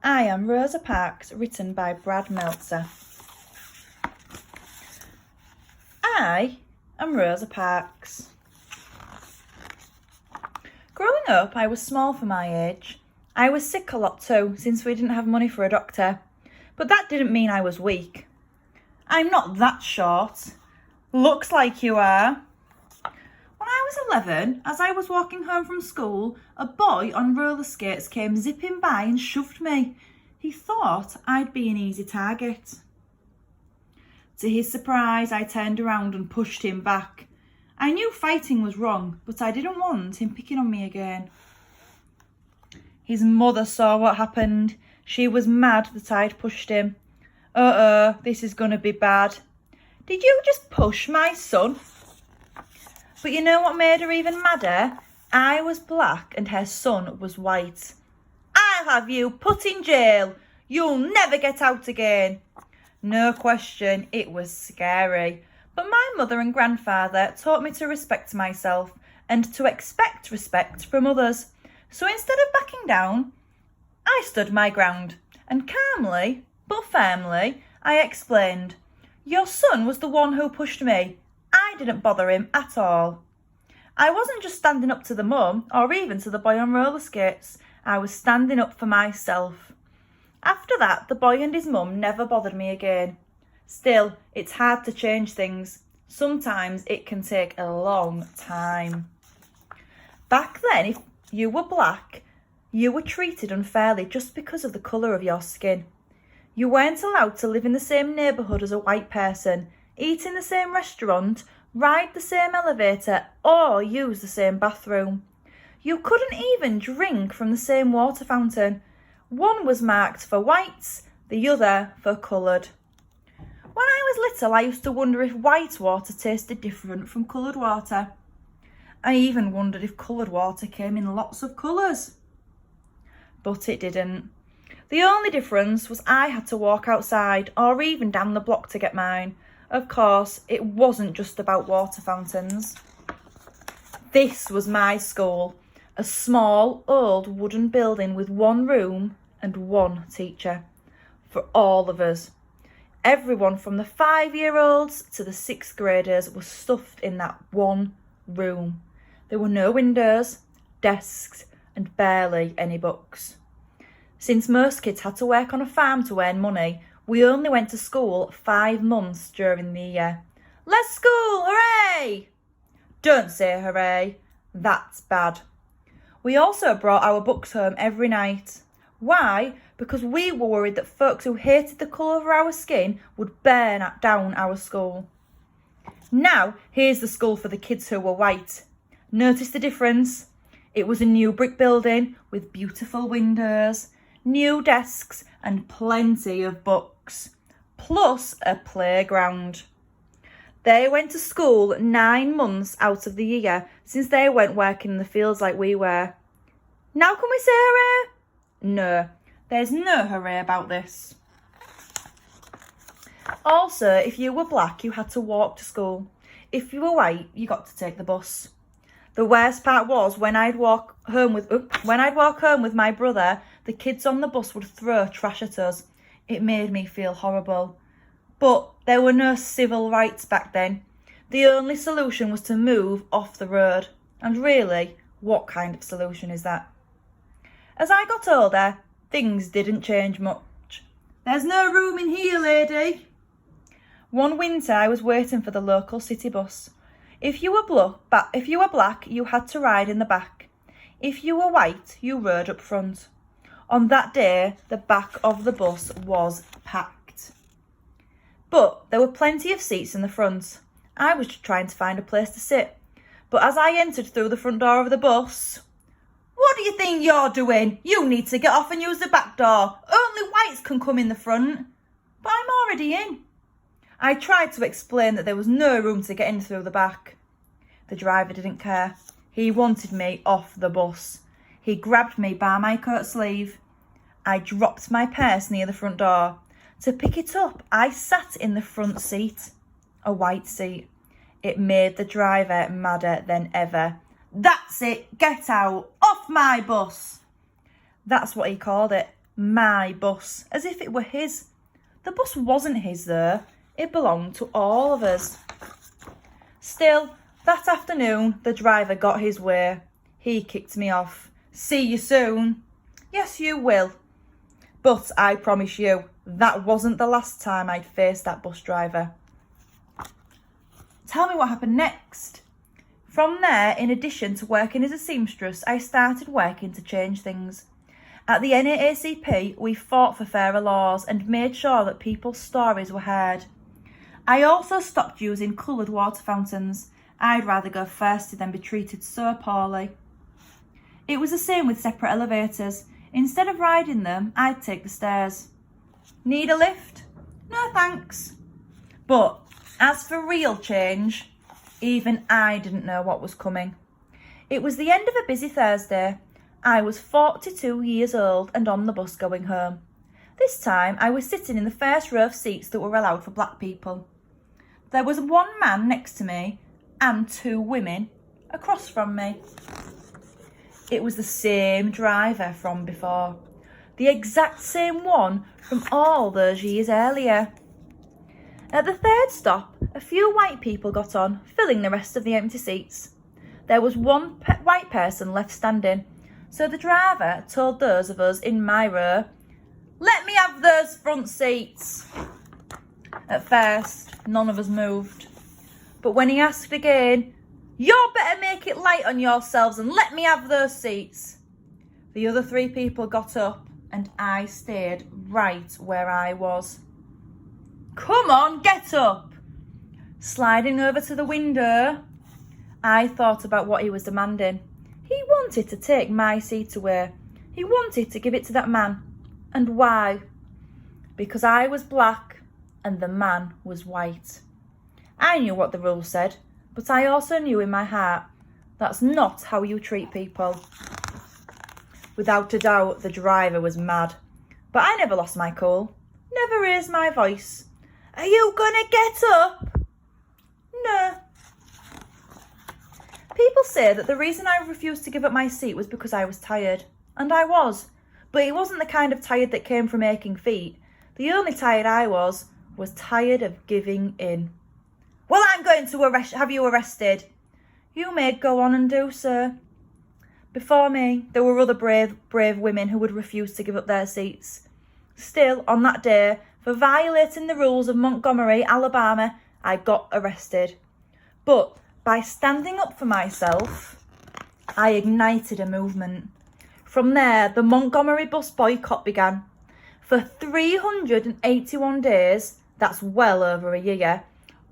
I am Rosa Parks, written by Brad Meltzer. I am Rosa Parks. Growing up, I was small for my age. I was sick a lot too, since we didn't have money for a doctor. But that didn't mean I was weak. I'm not that short. Looks like you are. When I was 11, as I was walking home from school, a boy on roller skates came zipping by and shoved me. He thought I'd be an easy target. To his surprise, I turned around and pushed him back. I knew fighting was wrong, but I didn't want him picking on me again. His mother saw what happened. She was mad that I'd pushed him. This is gonna be bad. Did you just push my son? But you know what made her even madder? I was black and her son was white. I'll have you put in jail. You'll never get out again. No question, it was scary. But my mother and grandfather taught me to respect myself and to expect respect from others. So instead of backing down, I stood my ground and calmly but firmly I explained, your son was the one who pushed me. I didn't bother him at all. I wasn't just standing up to the mum or even to the boy on roller skates. I was standing up for myself. After that, the boy and his mum never bothered me again. Still, it's hard to change things. Sometimes it can take a long time. Back then, if you were black, you were treated unfairly just because of the colour of your skin. You weren't allowed to live in the same neighbourhood as a white person, eat in the same restaurant, ride the same elevator, or use the same bathroom. You couldn't even drink from the same water fountain. One was marked for whites, the other for coloured. When I was little, I used to wonder if white water tasted different from coloured water. I even wondered if coloured water came in lots of colours. But it didn't. The only difference was I had to walk outside or even down the block to get mine. Of course, it wasn't just about water fountains. This was my school, a small, old wooden building with one room and one teacher for all of us. Everyone from the 5-year-olds to the 6th graders was stuffed in that one room. There were no windows, desks, and barely any books. Since most kids had to work on a farm to earn money, we only went to school 5 months during the year. Less school, hooray! Don't say hooray, that's bad. We also brought our books home every night. Why? Because we were worried that folks who hated the colour of our skin would burn down our school. Now, here's the school for the kids who were white. Notice the difference? It was a new brick building with beautiful windows, new desks and plenty of books, plus a playground. They went to school 9 months out of the year since they weren't working in the fields like we were. Now can we say hooray? No, there's no hooray about this. Also, if you were black, you had to walk to school. If you were white, you got to take the bus. The worst part was when I'd walk home with my brother, the kids on the bus would throw trash at us. It made me feel horrible. But there were no civil rights back then. The only solution was to move off the road. And really, what kind of solution is that? As I got older, things didn't change much. There's no room in here, lady. One winter, I was waiting for the local city bus. If you were black, you had to ride in the back. If you were white, you rode up front. On that day, the back of the bus was packed. But there were plenty of seats in the front. I was just trying to find a place to sit. But as I entered through the front door of the bus, what do you think you're doing? You need to get off and use the back door. Only whites can come in the front. But I'm already in. I tried to explain that there was no room to get in through the back. The driver didn't care. He wanted me off the bus. He grabbed me by my coat sleeve. I dropped my purse near the front door. To pick it up, I sat in the front seat, a white seat. It made the driver madder than ever. That's it, get out, off my bus. That's what he called it, my bus, as if it were his. The bus wasn't his though, it belonged to all of us. Still, that afternoon, the driver got his way. He kicked me off. See you soon. Yes, you will. But I promise you, that wasn't the last time I'd faced that bus driver. Tell me what happened next. From there, in addition to working as a seamstress, I started working to change things. At the NAACP, we fought for fairer laws and made sure that people's stories were heard. I also stopped using coloured water fountains. I'd rather go thirsty than be treated so poorly. It was the same with separate elevators. Instead of riding them, I'd take the stairs. Need a lift? No thanks. But as for real change, even I didn't know what was coming. It was the end of a busy Thursday. I was 42 years old and on the bus going home. This time I was sitting in the first row of seats that were allowed for black people. There was one man next to me and two women across from me. It was the same driver from before, the exact same one from all those years earlier. At the third stop, a few white people got on, filling the rest of the empty seats. There was one white person left standing, so the driver told those of us in my row, "Let me have those front seats." At first, none of us moved, but when he asked again, "You better make it light on yourselves and let me have those seats," the other three people got up and I stayed right where I was. "Come on, get up." Sliding over to the window, I thought about what he was demanding. He wanted to take my seat away. He wanted to give it to that man. And why? Because I was black and the man was white. I knew what the rules said, but I also knew in my heart that's not how you treat people. Without a doubt, the driver was mad, but I never lost my cool, never raised my voice. "Are you gonna get up?" "No." People say that the reason I refused to give up my seat was because I was tired, and I was, but it wasn't the kind of tired that came from aching feet. The only tired I was tired of giving in. "Well, I'm going to have you arrested." "You may go on and do so." Before me, there were other brave women who would refuse to give up their seats. Still, on that day, for violating the rules of Montgomery, Alabama, I got arrested. But by standing up for myself, I ignited a movement. From there, the Montgomery bus boycott began. For 381 days, that's well over a year,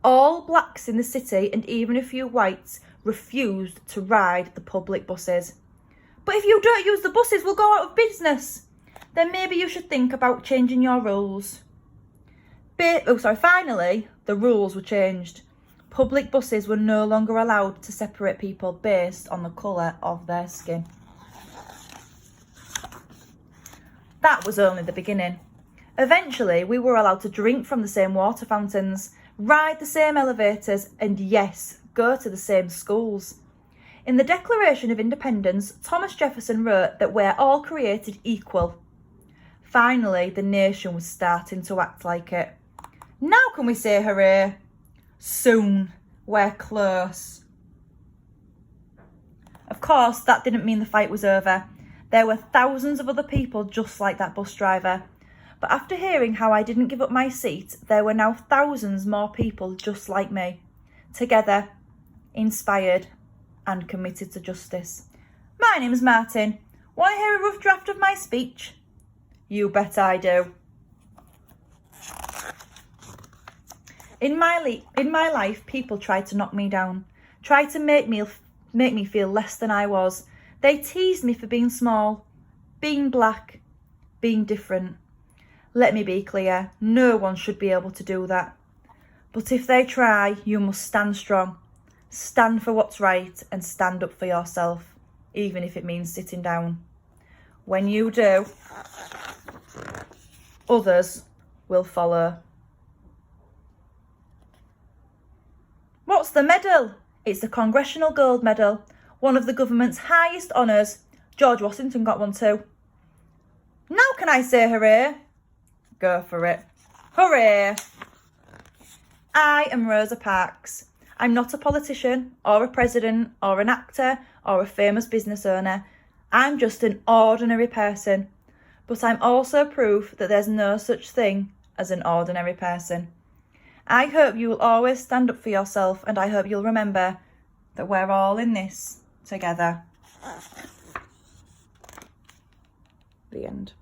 all blacks in the city and even a few whites refused to ride the public buses. "But if you don't use the buses, we'll go out of business." "Then maybe you should think about changing your rules." Finally, the rules were changed. Public buses were no longer allowed to separate people based on the colour of their skin. That was only the beginning. Eventually, we were allowed to drink from the same water fountains, ride the same elevators, and yes, go to the same schools. In the Declaration of Independence, Thomas Jefferson wrote that we're all created equal. Finally, the nation was starting to act like it. Now can we say hooray? Soon. We're close. Of course, that didn't mean the fight was over. There were thousands of other people just like that bus driver. But after hearing how I didn't give up my seat, there were now thousands more people just like me. Together, inspired and committed to justice. My name's Martin. Want to hear a rough draft of my speech? You bet I do. In my life, people tried to knock me down, tried to make me feel less than I was. They teased me for being small, being black, being different. Let me be clear, no one should be able to do that. But if they try, you must stand strong. Stand for what's right and stand up for yourself, even if it means sitting down. When you do, others will follow. What's the medal? It's the Congressional Gold Medal, one of the government's highest honours. George Washington got one too. Now can Can I say hooray? Go for it. Hooray! I am Rosa Parks. I'm not a politician or a president or an actor or a famous business owner. I'm just an ordinary person. But I'm also proof that there's no such thing as an ordinary person. I hope you will always stand up for yourself, and I hope you'll remember that we're all in this together. The end.